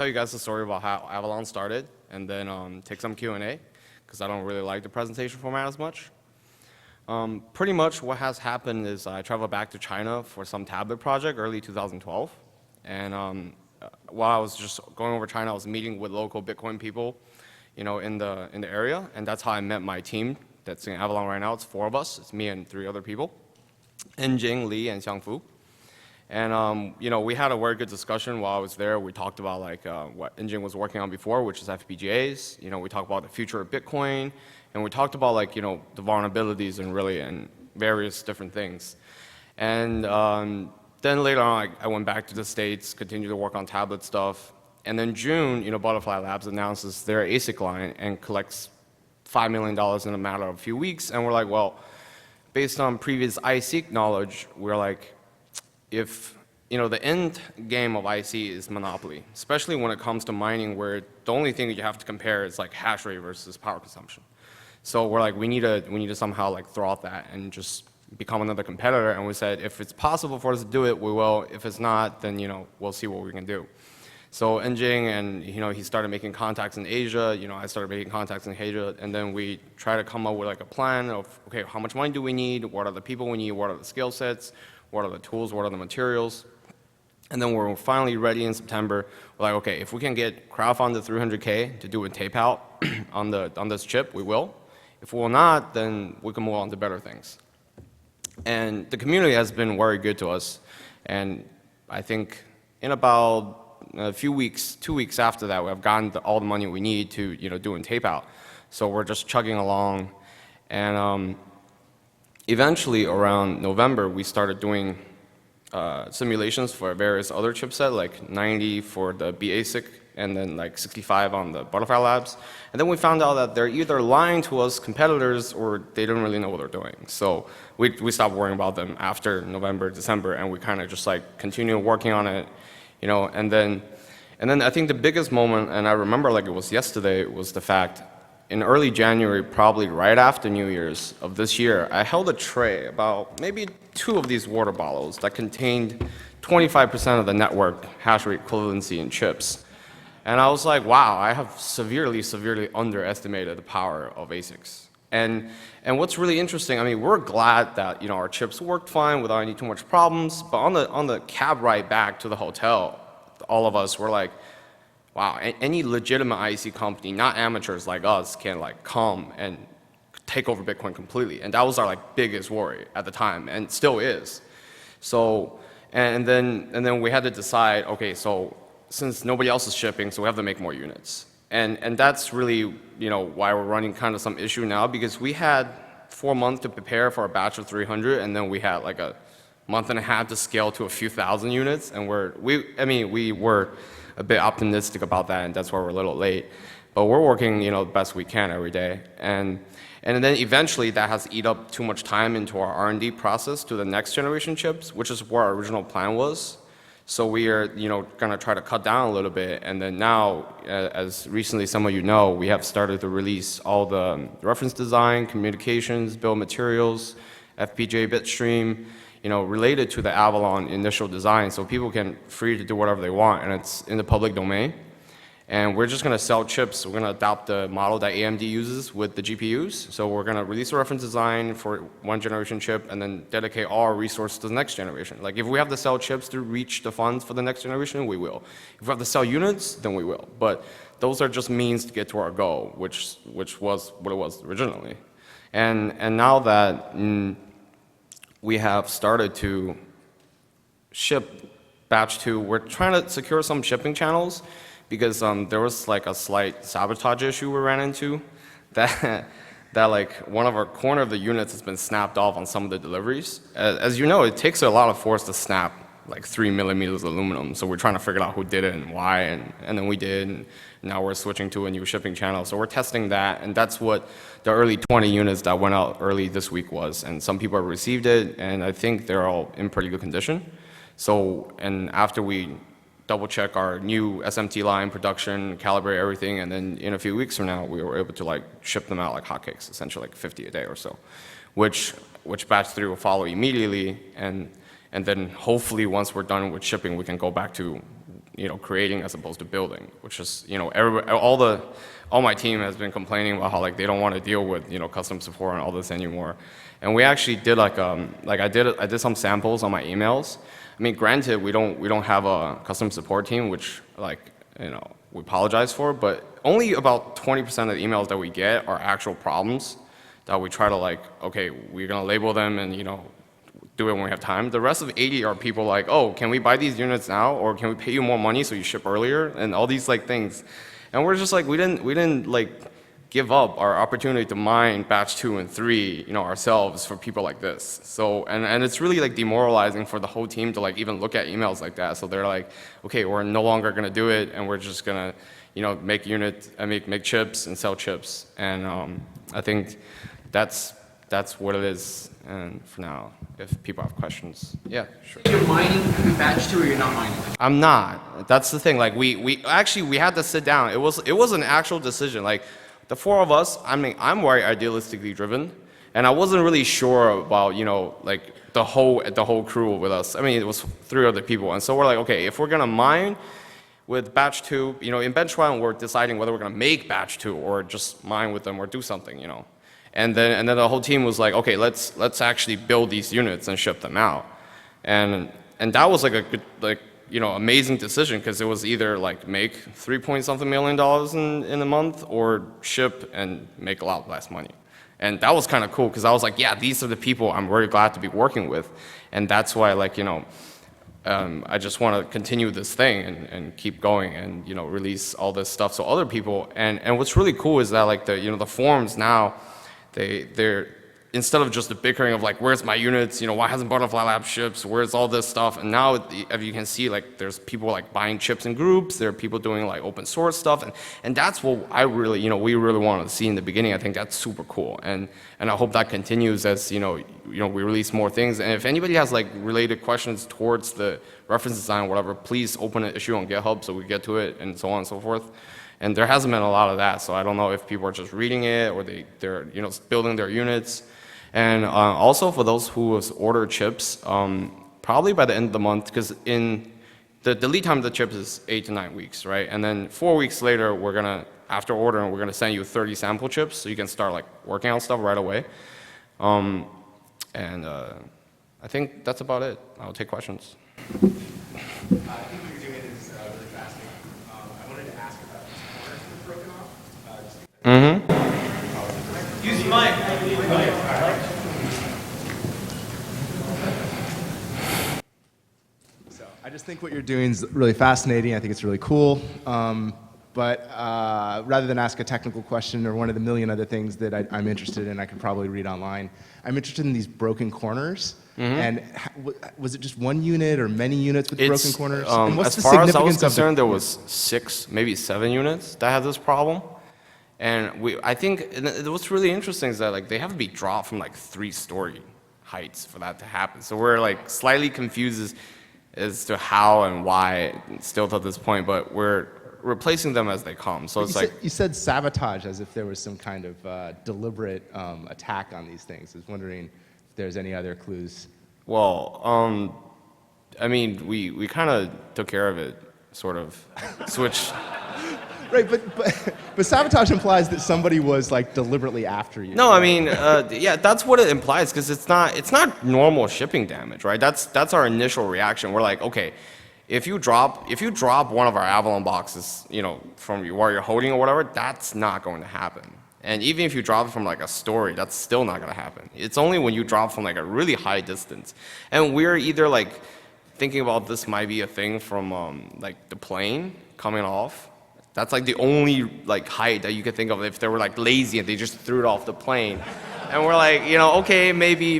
Tell you guys the story about how Avalon started, and then take some Q&A, because I don't really like the presentation format as much. Pretty much what has happened is I traveled back to China for some tablet project early 2012, and while I was just going over China, I was meeting with local Bitcoin people, in the area, and that's how I met my team that's in Avalon right now. It's 4 of us. It's me and 3 other people, Enjing, Li, and Xiangfu. And we had a very good discussion while I was there. We talked about what Enjing was working on before, which is FPGAs. We talked about the future of Bitcoin, and we talked about the vulnerabilities and various different things. And then later on, I went back to the States, continued to work on tablet stuff. And then June, Butterfly Labs announces their ASIC line and collects $5 million in a matter of a few weeks. And we're like, well, based on previous IC knowledge, we're like, if the end game of IC is monopoly, especially when it comes to mining, where the only thing that you have to compare is hash rate versus power consumption. So we're like, we need to somehow throw out that and just become another competitor. And we said, if it's possible for us to do it, we will. If it's not, then we'll see what we can do. So Enjing, and he started making contacts in Asia. I started making contacts in Asia, and then we try to come up with a plan of, okay, how much money do we need? What are the people we need? What are the skill sets? What are the tools? What are the materials? And then we're finally ready in September. We're like, okay, if we can get crowdfunded $300K to do a tape out on this chip, we will. If we will not, then we can move on to better things. And the community has been very good to us. And I think in about a few weeks, 2 weeks after that, we have gotten all the money we need to do a tape out. So we're just chugging along. And eventually, around November, we started doing simulations for various other chipset, like 90 for the BASIC, and then 65 on the Butterfly Labs. And then we found out that they're either lying to us, competitors, or they don't really know what they're doing. So we stopped worrying about them after November, December, and we kind of just continued working on it, And then I think the biggest moment, and I remember it was yesterday, was the fact in early January, probably right after New Year's of this year, I held a tray, about maybe 2 of these water bottles that contained 25% of the network hash rate equivalency in chips. And I was like, wow, I have severely, severely underestimated the power of ASICs. And what's really interesting, I mean, we're glad that our chips worked fine without any too much problems, but on the cab ride back to the hotel, all of us were like, wow, any legitimate IC company, not amateurs like us, can come and take over Bitcoin completely. And that was our biggest worry at the time, and still is. So, and then we had to decide, okay, so since nobody else is shipping, so we have to make more units. And that's really why we're running kind of some issue now, because we had 4 months to prepare for a batch of 300, and then we had a month and a half to scale to a few thousand units, and we were a bit optimistic about that, and that's why we're a little late. But we're working, the best we can every day, and then eventually that has eat up too much time into our R&D process to the next generation chips, which is what our original plan was. So we are, gonna try to cut down a little bit, and then now, as recently some of you know, we have started to release all the reference design, communications, bill of materials, FPGA bitstream, related to the Avalon initial design, so people can free to do whatever they want, and it's in the public domain. And we're just going to sell chips. We're going to adopt the model that AMD uses with the GPUs. So we're going to release a reference design for 1 generation chip, and then dedicate all our resources to the next generation. If we have to sell chips to reach the funds for the next generation, we will. If we have to sell units, then we will. But those are just means to get to our goal, which was what it was originally. And now that we have started to ship batch 2, we're trying to secure some shipping channels, because there was a slight sabotage issue we ran into, that one of our corner of the units has been snapped off on some of the deliveries. As you know, it takes a lot of force to snap 3 millimeters of aluminum, so we're trying to figure out who did it and why, and then we did, and now we're switching to a new shipping channel. So we're testing that, and that's what the early 20 units that went out early this week was, and some people have received it, and I think they're all in pretty good condition. So, and after we double check our new SMT line production, calibrate everything, and then in a few weeks from now, we were able to ship them out like hotcakes, essentially 50 a day or so, which batch 3 will follow immediately, and then hopefully once we're done with shipping, we can go back to creating as opposed to building, which is, all my team has been complaining about how like they don't want to deal with, custom support and all this anymore. And we actually did I did some samples on my emails. I mean, granted, we don't have a custom support team, which we apologize for, but only about 20% of the emails that we get are actual problems that we try to okay, we're gonna label them and do it when we have time. The rest of 80 are people like, oh, can we buy these units now, or can we pay you more money so you ship earlier, and all these things. And we're just we didn't give up our opportunity to mine batch 2 and 3, ourselves for people like this. So, and it's really demoralizing for the whole team to even look at emails like that. So they're like, okay, we're no longer gonna do it, and we're just gonna, make units and make chips and sell chips. And I think that's what it is. And for now, if people have questions, yeah, sure. You're mining batch 2 or you're not mining? I'm not. That's the thing. We actually had to sit down. It was an actual decision. The 4 of us, I'm very idealistically driven, and I wasn't really sure about the whole crew with us. I mean, it was 3 other people, and so we're okay, if we're gonna mine with batch 2, in bench 1 we're deciding whether we're gonna make batch 2 or just mine with them or do something, And then the whole team was like, okay, let's actually build these units and ship them out, and that was a good amazing decision, because it was either make $3-point-something million in a month or ship and make a lot less money. And that was kind of cool, because I was like, yeah, these are the people I'm very glad to be working with. And that's why I just want to continue this thing and keep going and release all this stuff so other people. And what's really cool is that the forums now, they're instead of just the bickering of where's my units, why hasn't Butterfly Lab ships, where's all this stuff, and now as you can see, there's people buying chips in groups, there are people doing open source stuff, and that's what I really, we really wanted to see in the beginning. I think that's super cool, and I hope that continues as we release more things. And if anybody has related questions towards the reference design or whatever, please open an issue on GitHub so we get to it, and so on and so forth. And there hasn't been a lot of that, so I don't know if people are just reading it or they're building their units. And also for those who order chips, probably by the end of the month, because in the lead time of the chips is 8 to 9 weeks, right? And then 4 weeks later, after ordering, we're gonna send you 30 sample chips, so you can start working on stuff right away. I think that's about it. I'll take questions. I think what you're doing is really fascinating. I wanted to ask about this corners that were broken off. Use your mic. So I just think what you're doing is really fascinating. I think it's really cool. But rather than ask a technical question or one of the million other things that I'm interested in, I could probably read online. I'm interested in these broken corners. And was it just one unit or many units with broken corners? And what's the significance? As far as I was concerned, there was 6, maybe 7 units that had this problem. And I think what's really interesting is that they have to be dropped from 3-story heights for that to happen. So we're slightly confused as to how and why still to this point, but we're replacing them as they come. So it's you said sabotage as if there was some kind of deliberate attack on these things. I was wondering if there's any other clues. Well, I mean, we kind of took care of it, sort of. Switched. Right, but sabotage implies that somebody was deliberately after you. No, I mean, yeah, that's what it implies, because it's not normal shipping damage, right? That's our initial reaction. We're okay, if you drop one of our Avalon boxes, from where you're holding or whatever, that's not going to happen. And even if you drop it from a story, that's still not going to happen. It's only when you drop from a really high distance. And we're either thinking about this might be a thing from the plane coming off. That's the only height that you could think of if they were lazy and they just threw it off the plane. And we're okay, maybe,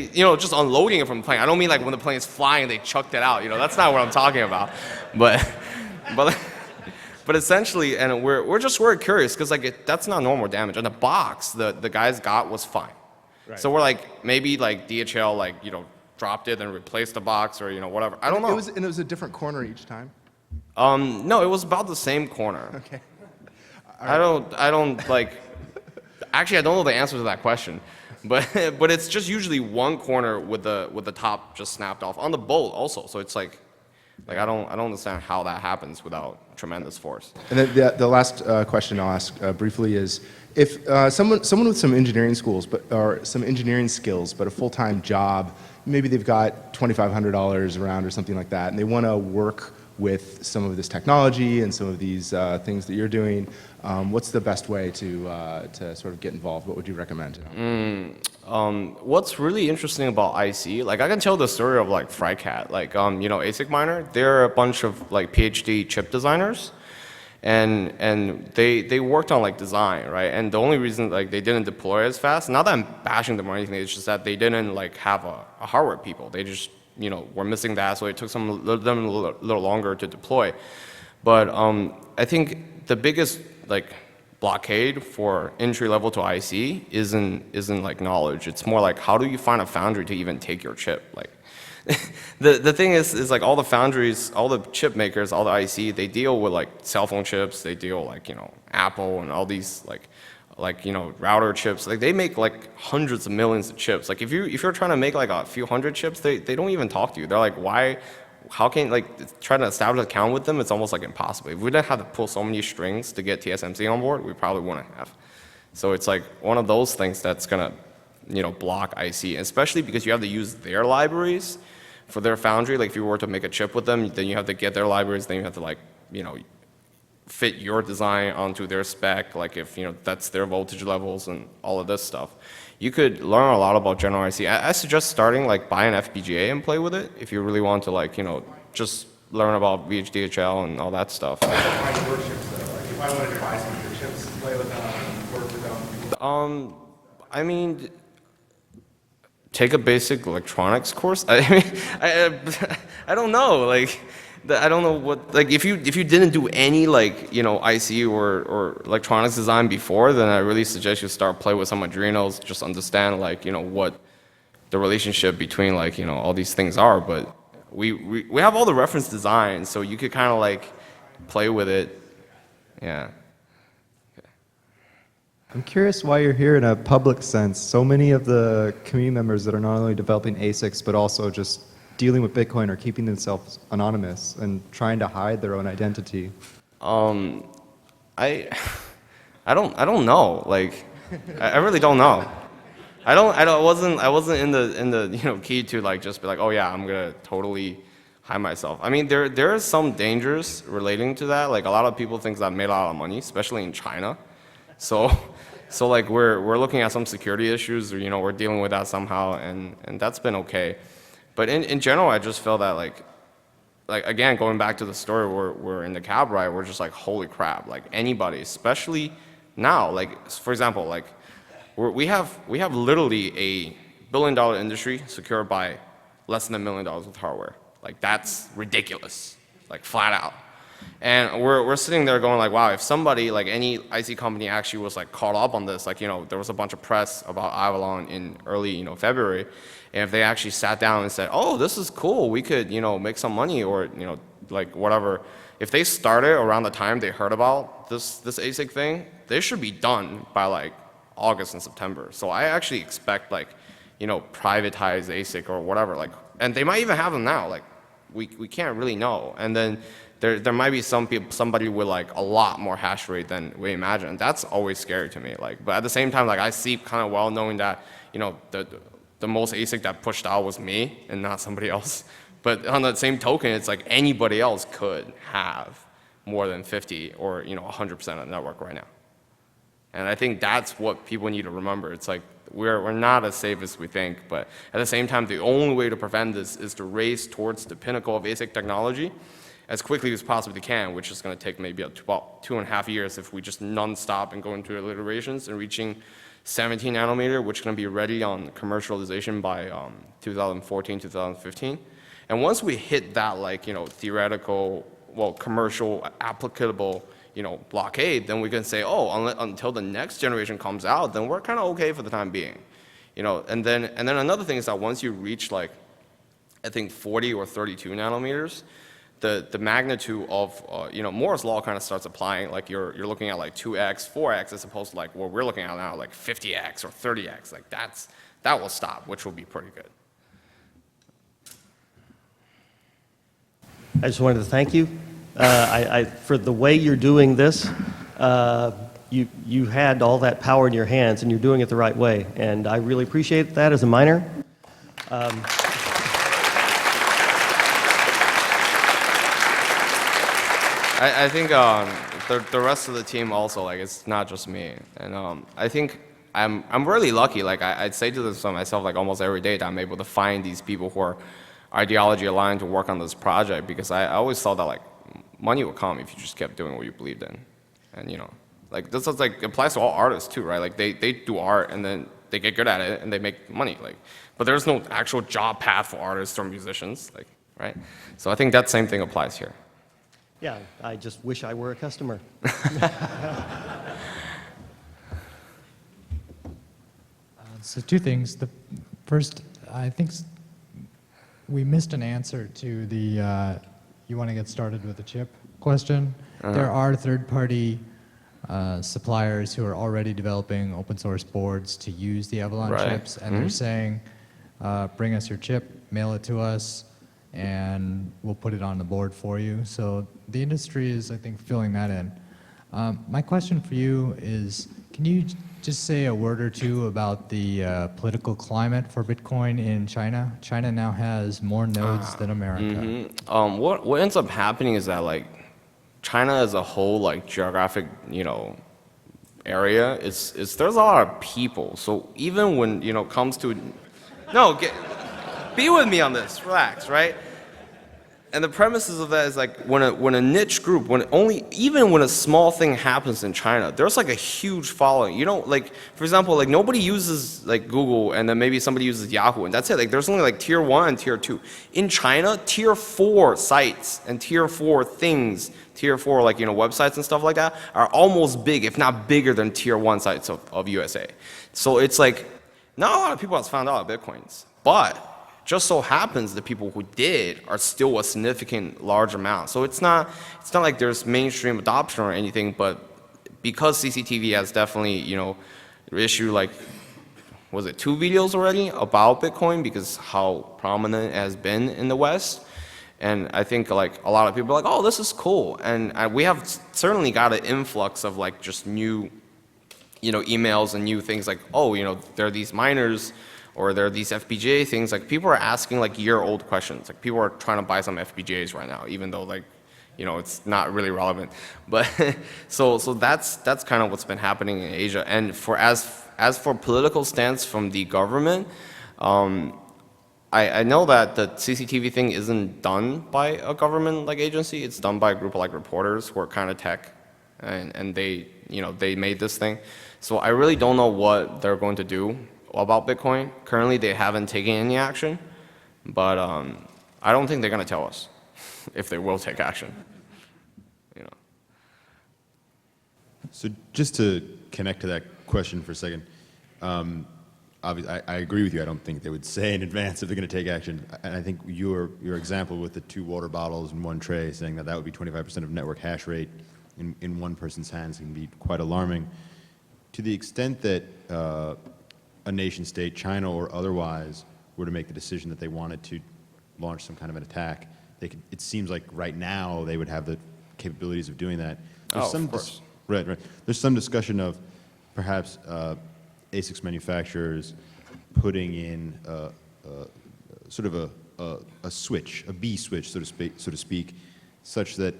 just unloading it from the plane. I don't mean when the plane is flying and they chucked it out. That's not what I'm talking about. But essentially, and we're just curious, because that's not normal damage. And the box the guys got was fine. Right. So we're maybe DHL dropped it and replaced the box or whatever. I don't know. It was a different corner each time. No, it was about the same corner. Okay. I don't actually, I don't know the answer to that question, but it's just usually one corner with the top just snapped off on the bolt also. So it's Like I don't understand how that happens without tremendous force. And then the last question I'll ask briefly is, if someone with some engineering schools, or some engineering skills, but a full-time job, maybe they've got $2,500 around or something like that, and they want to work with some of this technology and some of these things that you're doing, what's the best way to sort of get involved? What would you recommend? What's really interesting about IC, like I can tell the story of like FryCat, like you know, ASIC miner. They're a bunch of like PhD chip designers, and they worked on like design, right? And the only reason like they didn't deploy as fast, not that I'm bashing them or anything, it's just that they didn't like have a hardware people. They just, you know, were missing that, so it took them a little longer to deploy. But I think the biggest like blockade for entry level to IC isn't like knowledge. It's more like, how do you find a foundry to even take your chip? Like the thing is like all the foundries, all the chip makers, all the IC, they deal with like cell phone chips, they deal like, you know, Apple and all these like you know, router chips. Like they make like hundreds of millions of chips. Like if you're trying to make like a few hundred chips, they don't even talk to you. They're like, why? How can, like, try to establish an account with them, it's almost like impossible. If we didn't have to pull so many strings to get TSMC on board, we probably wouldn't have. So it's like one of those things that's gonna, you know, block IC, especially because you have to use their libraries for their foundry. Like if you were to make a chip with them, then you have to get their libraries, then you have to, like, you know, fit your design onto their spec, like if, you know, that's their voltage levels and all of this stuff. You could learn a lot about general IC. I suggest starting, like, buy an FPGA and play with it if you really want to, like, you know, just learn about VHDHL and all that stuff. If I wanted to buy some of your chips, play with them, work with them. I mean, take a basic electronics course. I mean, I don't know, like, I don't know what, like, if you didn't do any, like, you know, IC or electronics design before, then I really suggest you start play with some Arduinos, just understand, like, you know, what the relationship between, like, you know, all these things are. But we have all the reference designs, so you could kind of like play with it. Yeah. I'm curious why you're here in a public sense. So many of the community members that are not only developing ASICs, but also just dealing with Bitcoin are keeping themselves anonymous and trying to hide their own identity. I don't know. Like, I really don't know. I wasn't in the you know, key to like just be like, oh yeah, I'm gonna totally hide myself. I mean, there are some dangers relating to that. Like a lot of people think that I've made a lot of money, especially in China. So like we're looking at some security issues, or, you know, we're dealing with that somehow, and that's been okay. But in general, I just feel that like again, going back to the story, we're in the cab ride, we're just like, holy crap, like anybody, especially now, like for example, like we have literally a billion-dollar industry secured by less than $1 million with hardware. Like that's ridiculous, like flat out. And we're sitting there going like, wow, if somebody, like any IC company actually was like caught up on this, like, you know, there was a bunch of press about Avalon in early, you know, February, and if they actually sat down and said, oh, this is cool, we could, you know, make some money, or, you know, like whatever, if they started around the time they heard about this ASIC thing, they should be done by like August and September. So I actually expect, like, you know, privatized ASIC or whatever, like, and they might even have them now, like we can't really know. And then there might be somebody with like a lot more hash rate than we imagine. That's always scary to me. Like, but at the same time, like I sleep kind of well knowing that, you know, the most ASIC that pushed out was me and not somebody else. But on the same token, it's like anybody else could have more than 50 or, you know, 100% of the network right now. And I think that's what people need to remember. It's like we're not as safe as we think, but at the same time, the only way to prevent this is to race towards the pinnacle of ASIC technology as quickly as possibly can, which is going to take maybe about 2.5 years if we just non-stop and go into iterations and reaching 17 nanometer, which is going to be ready on commercialization by 2014, 2015. And once we hit that, like, you know, theoretical, well, commercial, applicable, you know, blockade, then we can say, oh, until the next generation comes out, then we're kind of okay for the time being, you know. And then another thing is that once you reach, like, I think 40 or 32 nanometers, the magnitude of, you know, Moore's law kind of starts applying. Like you're looking at like 2x, 4x, as opposed to like what we're looking at now, like 50x or 30x. Like that will stop, which will be pretty good. I just wanted to thank you for the way you're doing this. You had all that power in your hands, and you're doing it the right way. And I really appreciate that as a miner. I think the rest of the team also, like, it's not just me. And I think I'm really lucky. Like, I'd say to this myself, like, almost every day that I'm able to find these people who are ideology aligned to work on this project, because I always thought that, like, money would come if you just kept doing what you believed in. And, you know, like, this is, like, applies to all artists too, right? Like, they do art and then they get good at it and they make money. Like, but there's no actual job path for artists or musicians, like, right? So I think that same thing applies here. Yeah, I just wish I were a customer. So two things. The first, I think we missed an answer to the you want to get started with the chip question. There are third-party suppliers who are already developing open source boards to use the Avalon chips, and they're saying, bring us your chip, mail it to us, and we'll put it on the board for you. So the industry is, I think, filling that in. My question for you is, can you just say a word or two about the political climate for Bitcoin in China? China now has more nodes than America. What ends up happening is that, like, China as a whole, like, geographic, you know, area, there's a lot of people. So even when, you know, comes to, be with me on this, relax, right? And the premises of that is, like, when a niche group, even when a small thing happens in China, there's, like, a huge following. You know, like, for example, like, nobody uses, like, Google, and then maybe somebody uses Yahoo, and that's it. Like, there's only, like, tier 1 and tier 2. In China, tier 4 sites and tier 4 things, tier 4, like, you know, websites and stuff like that, are almost big, if not bigger than tier 1 sites of USA. So it's like, not a lot of people have found out about Bitcoins, but just so happens the people who did are still a significant large amount. So it's not like there's mainstream adoption or anything, but because CCTV has definitely, you know, issued, like, was it 2 videos already about Bitcoin, because how prominent it has been in the West. And I think, like, a lot of people are like, oh, this is cool. And we have certainly got an influx of, like, just new, you know, emails and new things, like, oh, you know, there are these miners, or there are these FPGA things. Like, people are asking, like, year-old questions. Like, people are trying to buy some FPGAs right now, even though, like, you know, it's not really relevant. But so that's kind of what's been happening in Asia. And as for political stance from the government, I know that the CCTV thing isn't done by a government, like, agency. It's done by a group of, like, reporters who are kind of tech, and they, you know, they made this thing. So I really don't know what they're going to do about Bitcoin. Currently, they haven't taken any action, but I don't think they're going to tell us if they will take action. You know. So just to connect to that question for a second, obviously, I agree with you. I don't think they would say in advance if they're going to take action. And I think your example with the 2 water bottles in 1 tray, saying that would be 25% of network hash rate in one person's hands, can be quite alarming. To the extent that a nation state, China or otherwise, were to make the decision that they wanted to launch some kind of an attack, it seems like right now they would have the capabilities of doing that. There's of course. Right. There's some discussion of perhaps ASICs manufacturers putting in sort of a switch, a B switch, so to speak, such that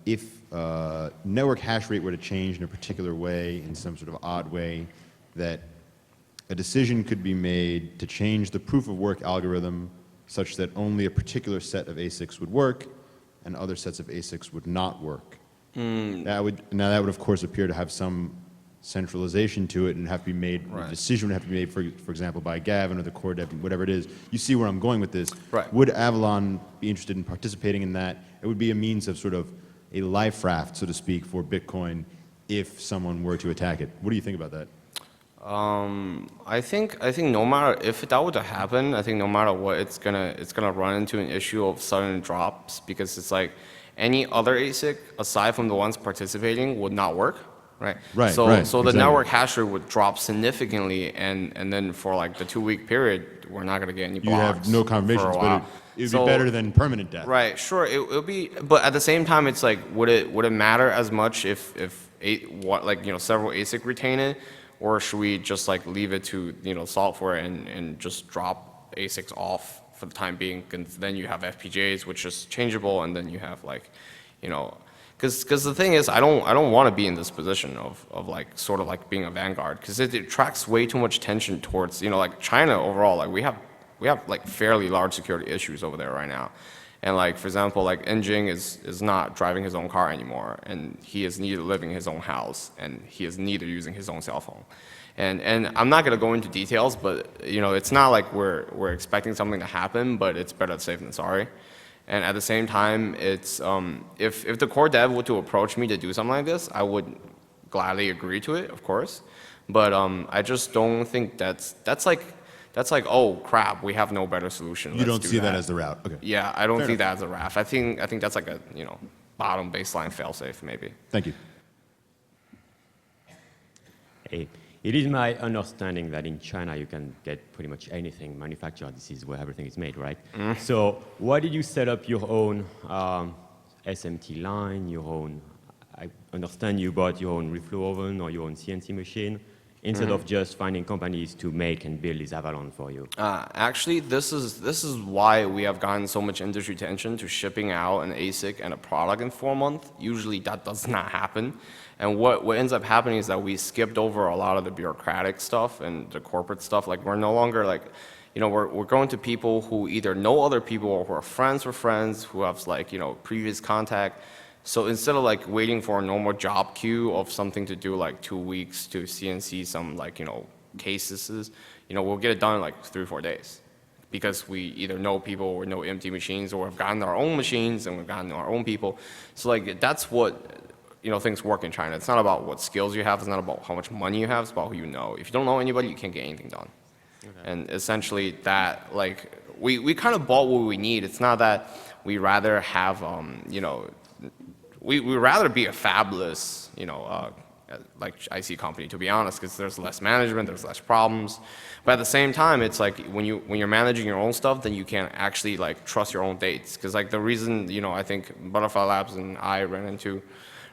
if network hash rate were to change in a particular way, in some sort of odd way, that a decision could be made to change the proof of work algorithm such that only a particular set of ASICs would work and other sets of ASICs would not work. That would of course appear to have some centralization to it and have to be made, the decision would have to be made, for example, by Gavin or the core dev, whatever it is. You see where I'm going with this. Right. Would Avalon be interested in participating in that? It would be a means of sort of a life raft, so to speak, for Bitcoin if someone were to attack it. What do you think about that? I think no matter if that were to happen, I think no matter what, it's gonna run into an issue of sudden drops, because it's like any other ASIC aside from the ones participating would not work, right? So the exactly. network hash rate would drop significantly, and then for, like, the 2-week period, we're not gonna get any blocks. You have no confirmations, for a while. but It would So- be better than permanent death. Right, sure. It would be, but at the same time, it's like, would it matter as much if several ASIC retain it, or should we just like leave it to software and just drop ASICs off for the time being? And then you have FPGAs, which is changeable, and then you have like, because the thing is, I don't want to be in this position of like sort of like being a vanguard, because it attracts way too much attention towards like China overall. Like we have like fairly large security issues over there right now. And like, for example, like Enjing is not driving his own car anymore, and he is neither living in his own house, and he is neither using his own cell phone. And I'm not gonna go into details, but it's not like we're expecting something to happen, but it's better safe than sorry. And at the same time, it's if the core dev were to approach me to do something like this, I would gladly agree to it, of course. But I just don't think that's like, oh crap, we have no better solution. You Let's don't do see that as the route. Okay. Yeah, I don't Fair think enough. that as a RAF. I think that's like a bottom baseline failsafe maybe. Thank you. Hey, it is my understanding that in China you can get pretty much anything manufactured. This is where everything is made, right? So why did you set up your own SMT line, your own, I understand you bought your own reflow oven or your own CNC machine, instead of just finding companies to make and build this Avalon for you? Actually, this is why we have gotten so much industry attention to shipping out an ASIC and a product in 4 months. Usually that does not happen. And what ends up happening is that we skipped over a lot of the bureaucratic stuff and the corporate stuff. Like we're no longer like, we're going to people who either know other people or who are friends with friends who have like, previous contact. So instead of like waiting for a normal job queue of something to do like 2 weeks to CNC some like, cases, we'll get it done in like 3 or 4 days. Because we either know people or know empty machines, or we've gotten our own machines and we've gotten our own people. So like that's what, things work in China. It's not about what skills you have, it's not about how much money you have, it's about who you know. If you don't know anybody, you can't get anything done. Okay. And essentially that, like, we kind of bought what we need. It's not that we rather have, we'd rather be a fabless, like IC company, to be honest, because there's less management, there's less problems. But at the same time, it's like when you're managing your own stuff, then you can't actually like trust your own dates. Because like the reason, I think Butterfly Labs and I ran into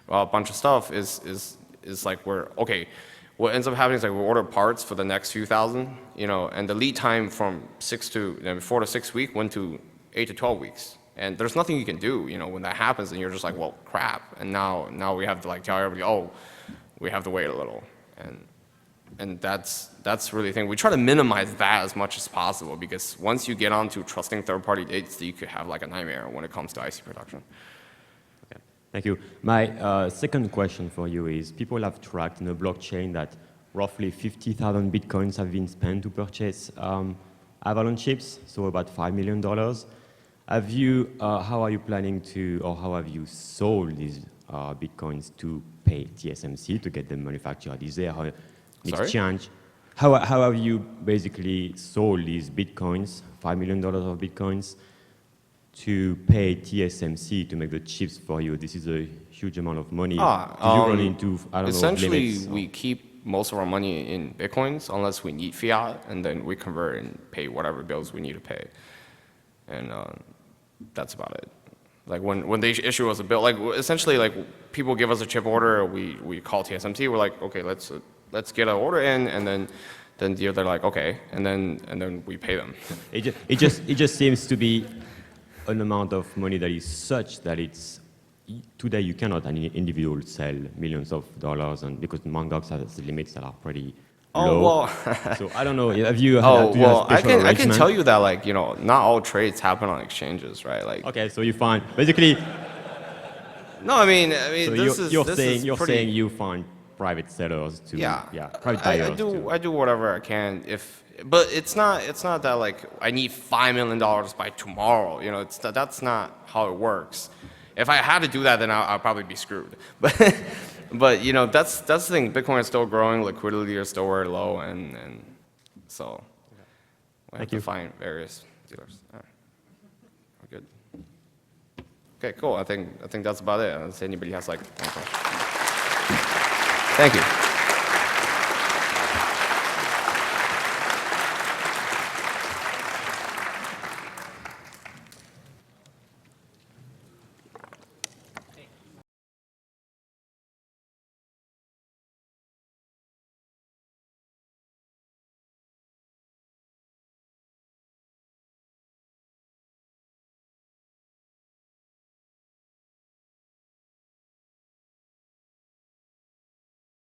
a bunch of stuff is like what ends up happening is like we order parts for the next few thousand, and the lead time from 4 to 6 weeks went to 8 to 12 weeks. And there's nothing you can do, when that happens, and you're just like, well, crap. And now we have to like tell everybody, oh, we have to wait a little. And that's really the thing. We try to minimize that as much as possible, because once you get onto trusting third-party dates, you could have like a nightmare when it comes to IC production. Thank you. My second question for you is, people have tracked in the blockchain that roughly 50,000 Bitcoins have been spent to purchase Avalon chips, so about $5 million. How are you planning to, or how have you sold these Bitcoins to pay TSMC to get them manufactured? Is there an exchange? How have you basically sold these Bitcoins, $5 million of Bitcoins, to pay TSMC to make the chips for you? This is a huge amount of money. Do you run into, I don't essentially, know, limits? we keep most of our money in Bitcoins unless we need fiat, and then we convert and pay whatever bills we need to pay. And that's about it. Like when they issue us a bill, like essentially like people give us a chip order, we call TSMC, we're like, okay, let's get an order in, and then they're like, okay, and then we pay them. It just seems to be an amount of money that is such that today you cannot an individual sell millions of dollars, and because Mt. Gox has limits that are pretty low. Well. So I don't know. Have you? I can tell you that like not all trades happen on exchanges, right? Like. Okay, so you find basically. No, I mean So you're saying you find private sellers to private buyers. I do whatever I can but it's not that like I need $5 million by tomorrow. That's not how it works. If I had to do that, then I'll probably be screwed. But that's the thing. Bitcoin is still growing, liquidity is still very low, and so we have to find various dealers. All right. We're good. Okay, cool. I think that's about it. Unless anybody has like one question. Thank you.